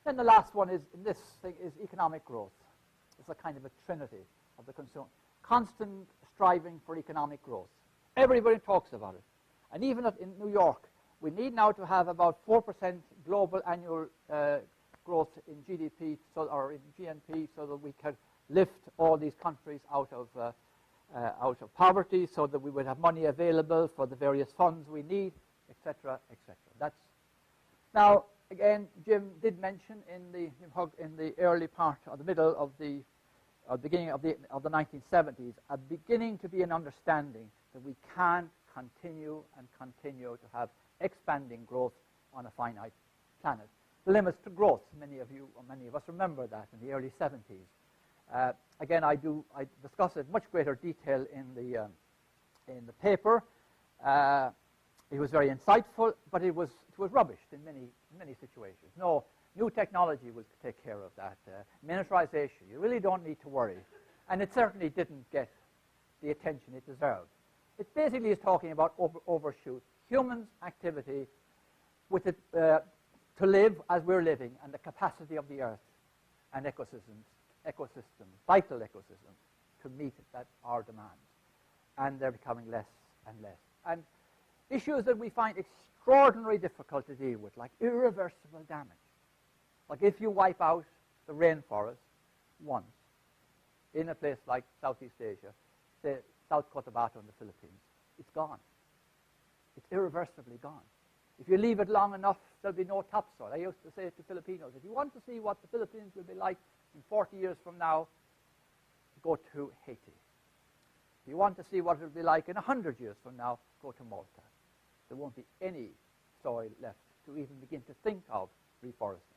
Then the last one is, in this thing, is economic growth. It's a kind of a trinity of the consumer. Constant striving for economic growth. Everybody talks about it. And even in New York, we need now to have about 4% global annual growth in GDP or in GNP so that we can lift all these countries out of poverty, so that we would have money available for the various funds we need, etc., etc. That's now again. Jim did mention in the early part or the middle of the beginning of the 1970s a beginning to be an understanding that we can't continue to have expanding growth on a finite planet. The limits to growth, many of us remember that in the early 70s. Again, I discuss it in much greater detail in the paper. It was very insightful, but it was rubbished in many situations. No, new technology will take care of that. Miniaturization, you really don't need to worry. And it certainly didn't get the attention it deserved. It basically is talking about overshoot, humans' activity with it, to live as we're living, and the capacity of the Earth and ecosystems, vital ecosystems, to meet our demands. And they're becoming less and less. And issues that we find extraordinarily difficult to deal with, like irreversible damage. Like if you wipe out the rainforest once in a place like Southeast Asia, say South Cotabato in the Philippines, it's gone. It's irreversibly gone. If you leave it long enough, there'll be no topsoil. I used to say to Filipinos, if you want to see what the Philippines will be like in 40 years from now, go to Haiti. If you want to see what it will be like in 100 years from now, go to Malta. There won't be any soil left to even begin to think of reforesting.